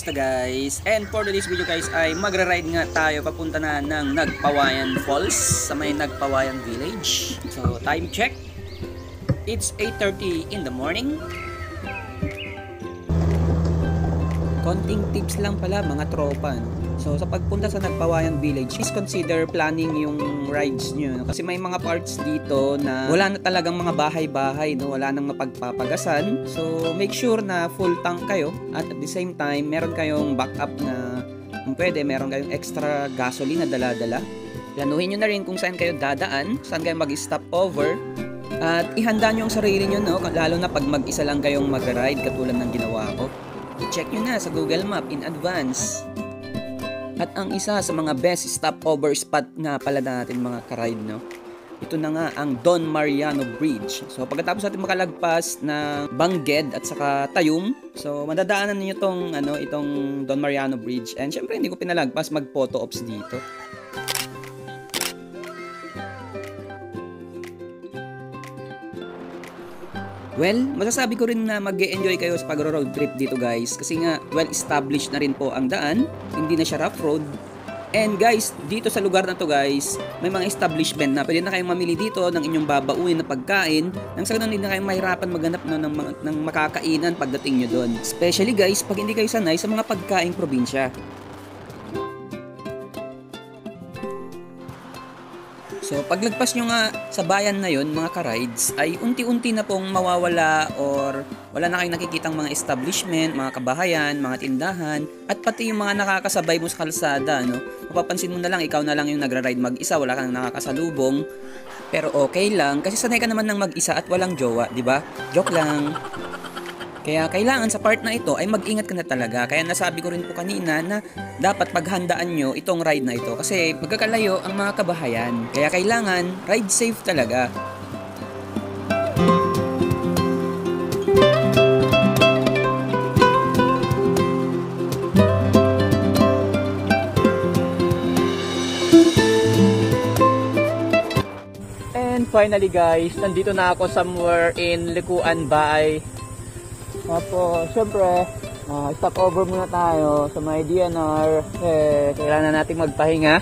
Kamusta guys? And for today's video guys ay magra-ride nga tayo papunta na ng Nagpawayan Falls sa may Nagpawayan Village. So time check, it's 8:30 in the morning. Konting tips lang pala mga tropa, no? So sa pagpunta sa Nagpawayan Village, please consider planning yung rides nyo, no? Kasi may mga parts dito na wala na talagang mga bahay-bahay, no? Wala nang mapagpapagasan. So make sure na full tank kayo at the same time meron kayong backup na kung pwede meron kayong extra gasoline na dala-dala. Planuhin nyo na rin kung saan kayo dadaan, saan kayo mag-stop over, at ihanda nyo ang sarili nyo, no? Lalo na pag mag-isa lang kayong mag-ride katulad ng ginawa ko. I-check nyo na sa Google Map in advance. At ang isa sa mga best stopover spot nga pala natin mga ka-ride, no? Ito na nga ang Don Mariano Bridge. So pagkatapos natin makalagpas na Bangged at saka Tayum, so madadaanan niyo itong Don Mariano Bridge. And syempre hindi ko pinalagpas mag-photo ops dito. Well, masasabi ko rin na mag-e-enjoy kayo sa pag-road trip dito guys. Kasi nga, well-established na rin po ang daan. Hindi na siya rough road. And guys, dito sa lugar na to guys, may mga establishment na pwede na kayong mamili dito ng inyong babaunin na pagkain. Nang sa ganun, hindi na kayong mahirapan maghanap ng makakainan pagdating nyo doon. Especially guys, pag hindi kayo sanay sa mga pagkaing probinsya. So, paglagpas nyo nga sa bayan na yon mga ka-rides, ay unti-unti na pong mawawala or wala na kayong nakikitang mga establishment, mga kabahayan, mga tindahan, at pati yung mga nakakasabay mo sa kalsada, no? Mapapansin mo na lang, ikaw na lang yung nagra-ride mag-isa, wala kang nakakasalubong. Pero okay lang, kasi sanay ka naman ng mag-isa at walang jowa, di ba? Joke lang. Kaya kailangan sa part na ito ay mag-ingat ka na talaga. Kaya nasabi ko rin po kanina na dapat paghandaan nyo itong ride na ito. Kasi magkakalayo ang mga kabahayan. Kaya kailangan ride safe talaga. And finally guys, nandito na ako somewhere in Likuan Bay. Tapos, syempre, stop over muna tayo sa may DNR. Kailangan na natin magpahinga.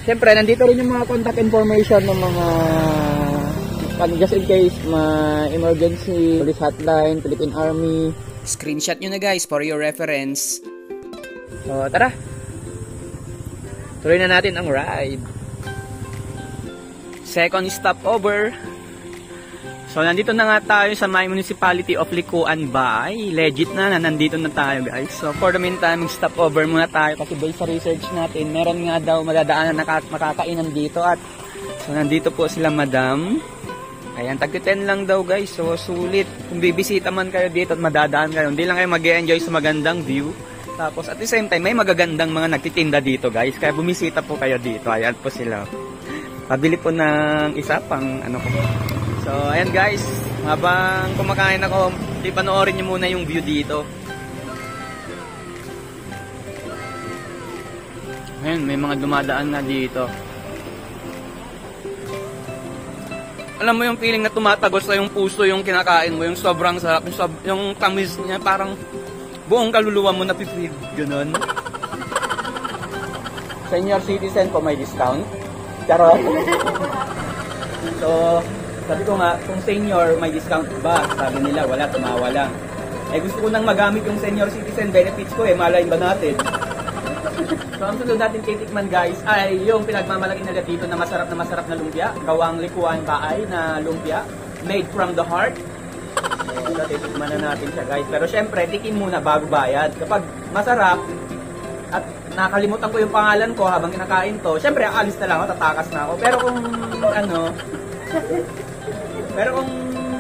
Syempre, nandito rin yung mga contact information ng mga just in case emergency, police hotline, Philippine Army. Screenshot nyo na guys for your reference. So, tara! Tuloy na natin ang ride. Second stop over. So, nandito na nga tayo sa may municipality of Likuan Bay. Legit na nandito na tayo guys. So, for the meantime, stop over muna tayo kasi based sa research natin, meron nga daw madadaanan na makakainan dito at so, nandito po sila madam. Ayan, tag-10 lang daw guys. So, sulit. Kung bibisita man kayo dito at madadaan kayo, hindi lang kayo mag-e-enjoy sa magandang view. Tapos, at the same time, may magagandang mga nagtitinda dito guys. Kaya bumisita po kayo dito. Ayan po sila. Pabili po ng isa pang ano ko. So, ayan guys, habang kumakain ako, ipanoorin nyo muna yung view dito. Ayan, may mga dumadaan na dito. Alam mo yung feeling na tumatagos sa yung puso yung kinakain mo, yung sobrang sarap, yung tamis niya, parang buong kaluluwa mo napipid, gano'n. Senior citizen po may discount. Charot. So, sabi ko nga, kung senior, may discount ba? Sabi nila, wala, tumawa lang. Eh, gusto ko nang magamit yung senior citizen benefits ko eh, malay ba natin? So, ang sunod natin titikman guys, ay yung pinagmamalaki nila dito na masarap na lumpia. Gawang Likuan Bay na lumpia, made from the heart. So, titikman na natin siya guys. Pero syempre, tikim muna bago bayad. Kapag masarap, at nakalimutan ko yung pangalan ko habang kinakain to, syempre, aalis na lang ako, tatakas na ako. Pero kung, pero kung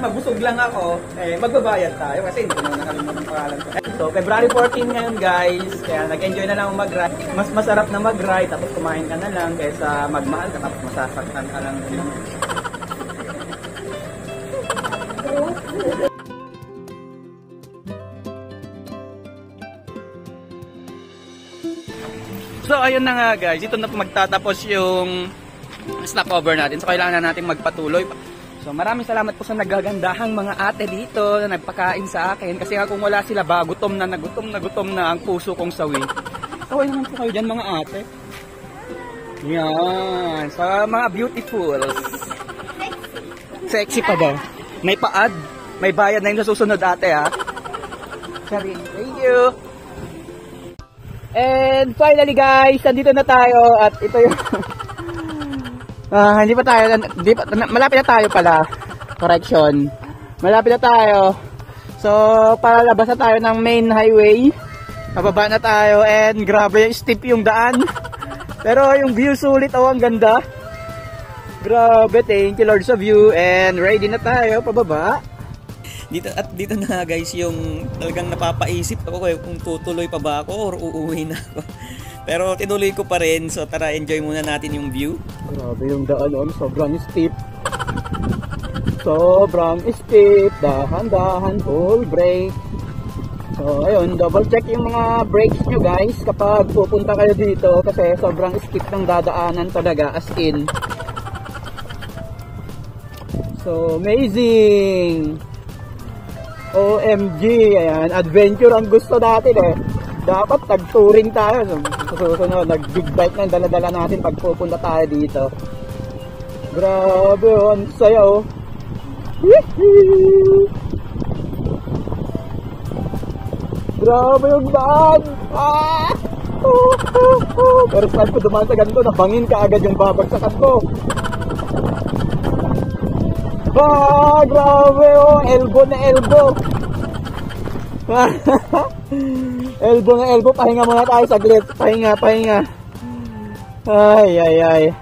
mabusog lang ako, magbabayad tayo kasi hindi ko naman nakalimutan ang pangalan ko. So, February 14 ngayon guys, kaya nag-enjoy na lang ako mag-ride. Mas masarap na mag-ride, tapos kumain ka na lang kaysa magmahal ka, tapos masasaktan ka lang. So, ayun na nga guys, ito na po magtatapos yung stopover natin. So, kailangan na natin magpatuloy. So maraming salamat po sa nagagandahang mga ate dito na nagpakain sa akin. Kasi nga kung wala sila ba, gutom na ang puso kong sawi. Kaway naman po kayo dyan mga ate. Yan, sa mga beautiful. Sexy pa ba? May pa-add, may bayad na yung sa susunod ate ha. Karin, thank you. And finally guys, nandito na tayo at ito yung hindi pa tayo, malapit na tayo pala. Correction. Malapit na tayo. So, para labas na tayo ng main highway. Pababa na tayo and grabe yung steep yung daan. Pero yung view sulit, oh, ang ganda. Grabe, thank you Lord sa view and ready na tayo pababa. Dito na guys yung talagang napapaisip ako kung tutuloy pa ba ako or uuwi na ako. Pero tinuloy ko pa rin, so tara enjoy muna natin yung view. Grabe yung daan, sobrang steep. Sobrang steep, dahan-dahan, full brake. So ayun, double check yung mga brakes nyo guys kapag pupunta kayo dito kasi sobrang steep ng dadaanan talaga, as in. So amazing! OMG, ayan, adventure ang gusto natin eh. Dapat tag-touring tayo. Susunod, nag-big bike na dala-dala natin pag pupunta tayo dito. Grabe, oh, ang saya oh. Grabe yung daan. Pero saan ko dumaan sa ganito, nabangin ka agad yung babagsakan ko. Grabe oh, elbow na elbow. Elbow na elbow, pahinga muna tayo saglit. Pahinga. Ay.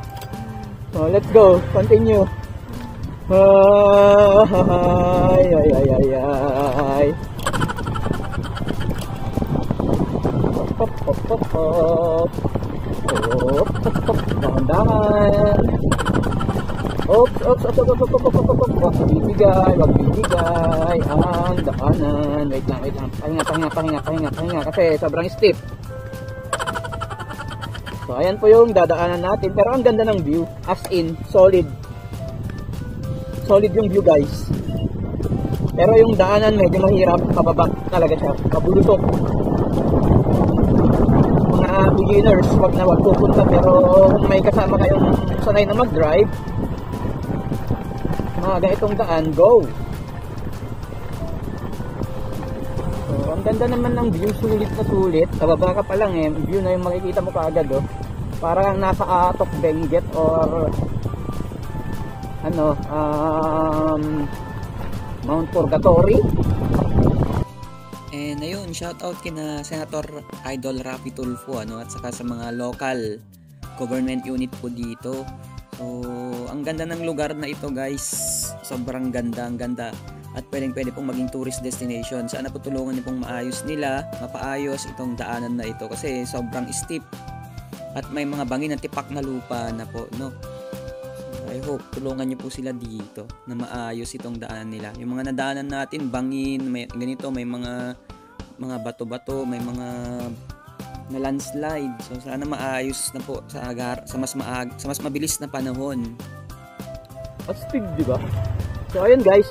So, let's go. Continue. Ay. Dahan-dahan. Oops. Wag bibigay ang daanan. Wait lang. Pahinga kasi sobrang steep. So ayan po yung dadaanan natin, pero ang ganda ng view, as in solid yung view guys. Pero yung daanan medyo mahirap, pababa talaga siya, pabulusok. Mga beginners, wag pupunta, pero kung may kasama kayong sanay na mag-drive, mga ganitong daan, go! So, ang ganda naman ng view, sulit na sulit. Kababa ka pa lang eh, view na yung makikita mo kaagad oh. Parang nasa Atok Benguet or Mount Purgatory. And ayun, shoutout kina Senator Idol Rafi Tulfo at saka sa mga local government unit po dito. So, ang ganda ng lugar na ito guys. Sobrang ganda, at pwede pong maging tourist destination. Sana po tulungan niyo pong mapaayos itong daanan na ito kasi sobrang steep at may mga bangin na tipak na lupa na po, no? So, I hope tulungan niyo po sila dito na maayos itong daanan nila. Yung mga nadaanan natin, bangin, may ganito, may mga bato-bato, may mga na landslide. So sana maayos na po sa mas mabilis na panahon. Astig, di ba? So ayun guys.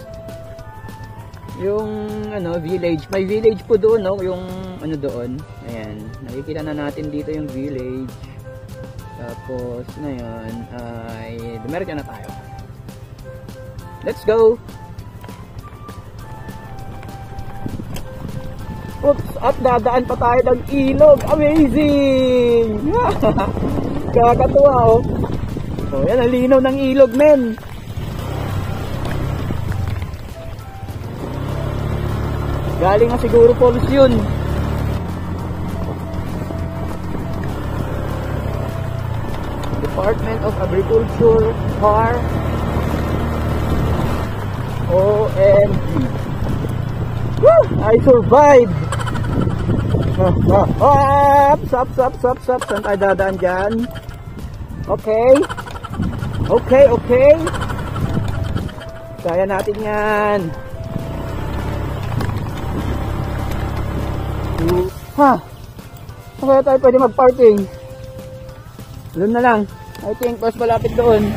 Yung village, may village po doon, no, yung doon. Ayan, nakikita na natin dito yung village. Tapos ngayon ay dumiretso na tayo. Let's go. Oops, at dadaan pa tayo ng ilog. Amazing! Kakatuwa oh. So yan, ang linaw ng ilog men. Galing na siguro falls yun. Department of Agriculture car. OMG. Woo! I survived! Stop. Saan tayo dadaan dyan? Okay. Kaya natin yan. Kaya tayo pwede mag-parking. Doon na lang. I think mas malapit doon.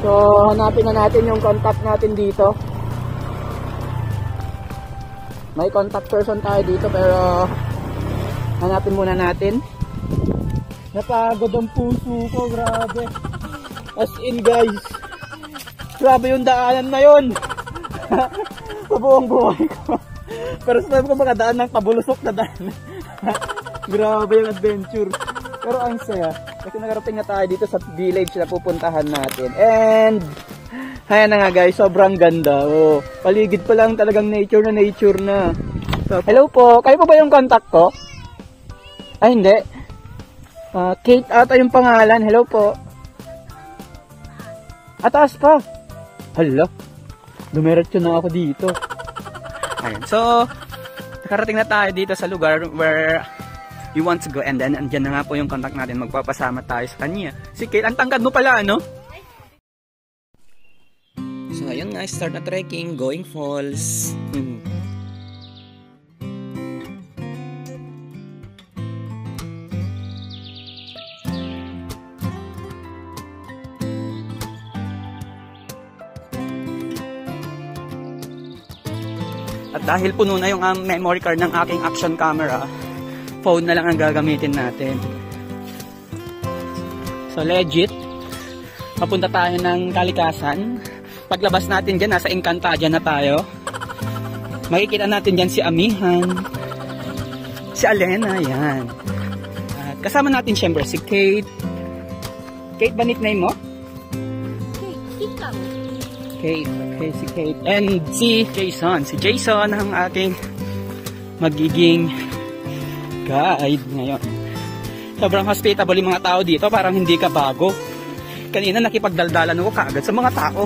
So, hanapin na natin yung contact natin dito. May contact person tayo dito pero hanapin muna natin. Napagod ang puso ko, grabe. As in guys, grabe yung daanan na yun. Sa buong buhay ko. Pero sa ko makadaan ng pabulusok na daan. Grabe yung adventure. Pero ang saya. Kasi nakarating na tayo dito sa village na pupuntahan natin. And ayan na nga guys, sobrang ganda. Oh, paligid pa lang talagang nature na. So, hello po, kayo po ba yung contact ko? Ay hindi. Kate ata yung pangalan. Hello po. Ataas pa. Hala. Dumiretso na ako dito. Ayan. So, nakarating na tayo dito sa lugar where we want to go. And then, andyan na nga po yung contact natin. Magpapasama tayo sa kanya. Si Kate, ang tangkad mo pala, ano? So, ayun nga. Start na trekking. Going falls. At dahil puno na yung memory card ng aking action camera, phone na lang ang gagamitin natin. So legit, papunta tayo ng Kalikasan. Paglabas natin dyan, nasa Encantadia na tayo. Makikita natin dyan si Amihan, si Alena, yan. At kasama natin syempre si Kate. Kate ba nickname mo? Kate, okay, si Kate. And si Jason. Si Jason ang ating magiging guide ngayon. Sobrang hospitable yung mga tao dito. Parang hindi ka bago. Kanina nakipagdaldalan ako kaagad sa mga tao.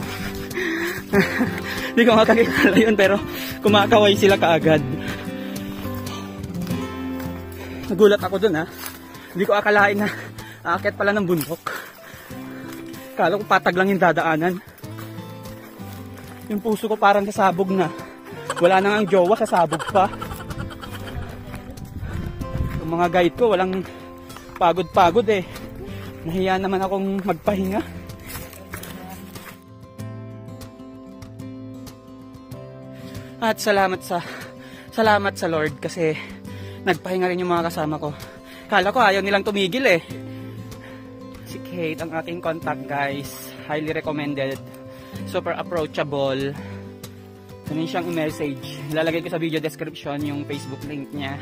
Hindi ko makakilala yun pero kumakaway sila kaagad. Nagulat ako dun ha. Hindi ko akalain na aakyat pala ng bundok. Kala ko patag lang yung dadaanan. Yung puso ko parang sasabog na. Wala nang ang jowa, sasabog pa. Yung mga guide ko, walang pagod-pagod eh. Nahiya naman akong magpahinga. At salamat sa Lord kasi nagpahinga rin yung mga kasama ko. Kala ko ayaw nilang tumigil eh. Si Kate ang ating contact guys. Highly recommended. Super approachable. Ganun siyang i-message. Ilalagay ko sa video description yung Facebook link niya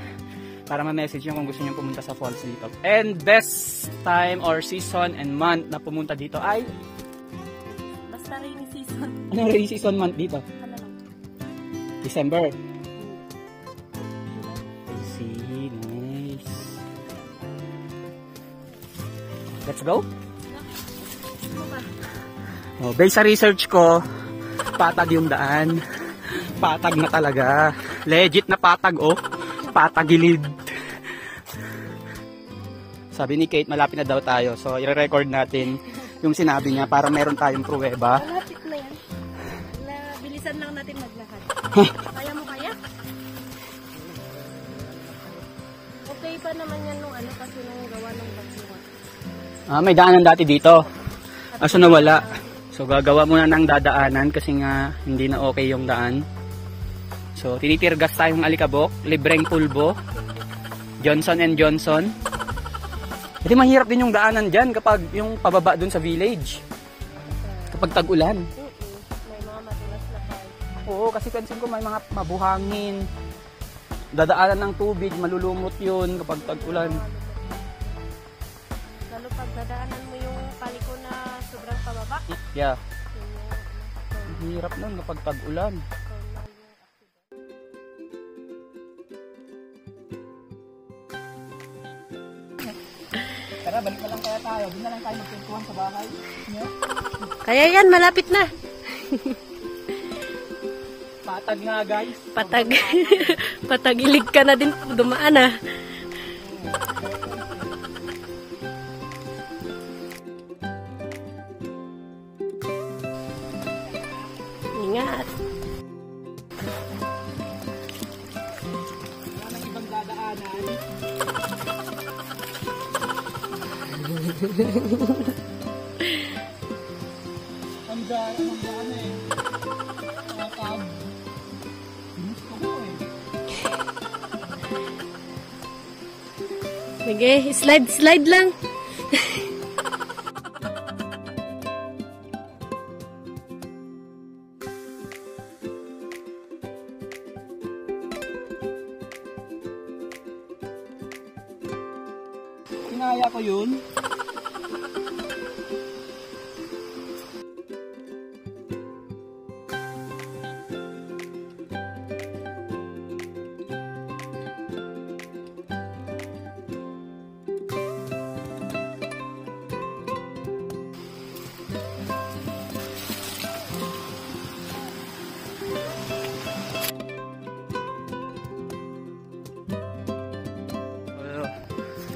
para ma-message nyo kung gusto nyo pumunta sa falls dito. And best time or season and month na pumunta dito ay basta rainy season. Anong rainy season month dito? Ano lang? December. I see. Nice. Let's go. Oh, based sa research ko, patag yung daan. Patag na talaga. Legit na patag, oh. Patagilid. Sabi ni Kate, malapit na daw tayo. So, i-record natin yung sinabi niya para meron tayong pruweba. Malapit na yan. Bilisan lang natin maglakad. Kaya mo kaya? Okay pa naman yan nung ano kasi nung gawa ng bagyo. May daanan dati dito. Aso nawala. So gagawa muna ng dadaanan kasi nga hindi na okay yung daan. So tinitirgas tayong alikabok, libreng pulbo, Johnson & Johnson. Kasi mahirap din yung daanan dyan kapag yung pababa dun sa village. Kapag tag-ulan. May mga madulas na tayo. Oo, kasi pansin ko may mga mabuhangin. Dadaanan ng tubig, malulumot yun kapag tag-ulan. Lalo pag dadaanan mo yung paliko na sobrang pababa. Yeah. Hirap nun kapag tag-ulan. Tara, balik na lang kaya tayo. Di na lang tayo magpintuhan sa bahay. Yeah. Kaya yan, malapit na. Patag nga guys. Patag. Patagilig ka na din pag dumaan ah. Ingat. Wala nang ibang dadaanan. Sige, slide lang. Kinaya ko yun.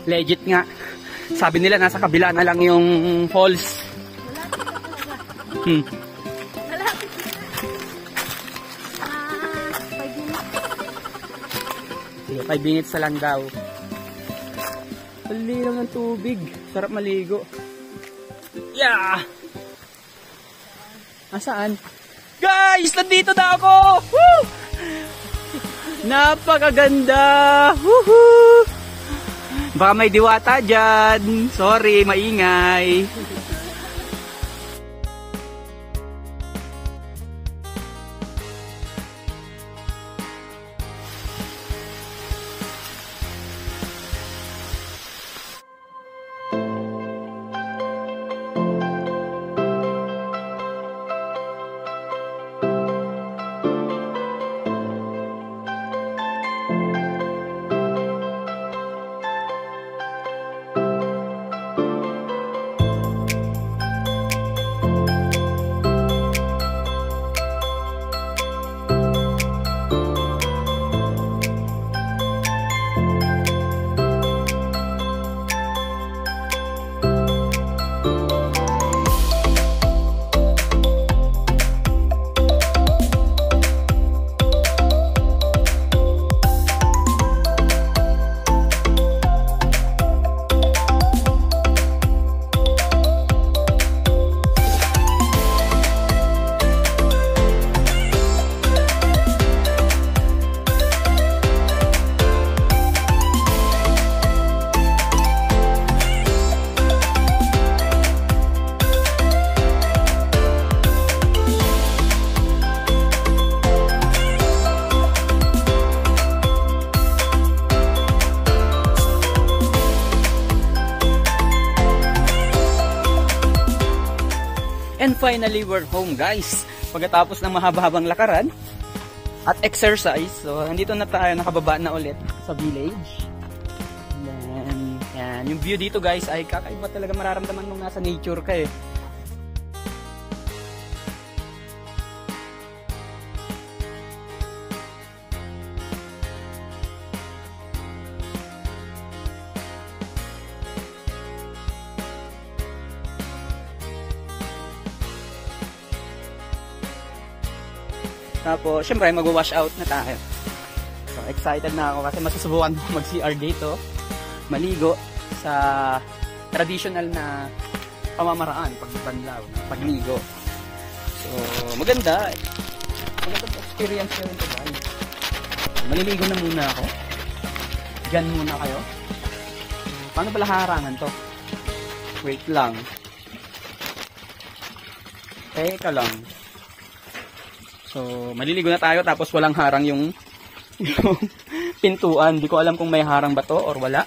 Legit nga. Sabi nila nasa kabila na lang yung falls. Malapit na. 5 minutes. 5 minutes na lang daw. Palilang ng tubig. Sarap maligo. Yeah! Nasaan? Guys! Nandito na ako! Woo! Napakaganda! Woohoo! Baka may diwata dyan. Sorry, maingay. And finally, we're home guys. Pagkatapos ng mahaba-habang lakaran at exercise. So, nandito na tayo, nakababa na ulit sa village. And then, yan. Yung view dito guys ay kakaiba talaga, mararamdaman nung nasa nature ka eh. Tapos, syempre, mag-wash out na tayo. So, excited na ako kasi masusubukan ko mag-CR dito. Maligo sa traditional na pamamaraan, pagbanlaw, pagligo. So, maganda. Magandang experience ko rin ito, guys. Maliligo na muna ako. Diyan muna kayo. Paano pala harangan to? Wait lang. Teka lang. So, maliligo na tayo tapos walang harang yung pintuan. Hindi ko alam kung may harang ba to or wala.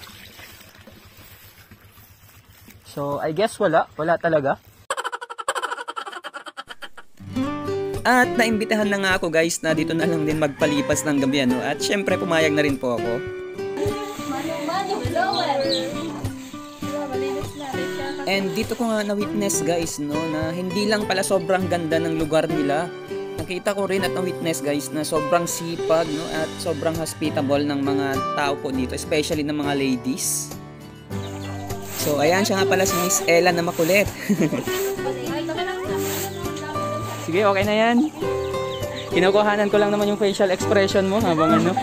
So, I guess wala. Wala talaga. At naimbitahan na nga ako guys na dito na lang din magpalipas ng gabi. Ano? At syempre pumayag na rin po ako. And dito ko nga na-witness guys no, na hindi lang pala sobrang ganda ng lugar nila. Nakita ko rin at na-witness guys na sobrang sipag no, at sobrang hospitable ng mga tao po dito, especially ng mga ladies. So ayan, siya nga pala si Miss Ella na makulit. Sige, okay na yan. Kinukuhanan ko lang naman yung facial expression mo habang ano.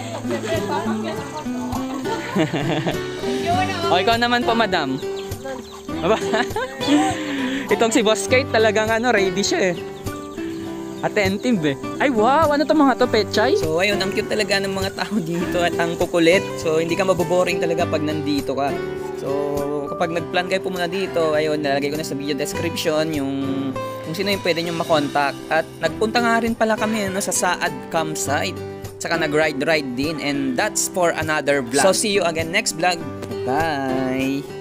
O ikaw naman po madam. Aba? Itong si Boss Kate talagang ano, ready siya eh. Attentive eh. Ay wow, ano to mga to, Pechay? So ayun, ang cute talaga ng mga tao dito at ang kukulit. So hindi ka maboboring talaga pag nandito ka. So kapag nag-plan kayo pumunta dito, ayun, nalagay ko na sa video description yung kung sino yung pwede nyo makontak. At nagpunta nga rin pala kami sa Saad campsite. Saka nag-ride din, and that's for another vlog. So see you again next vlog. Bye!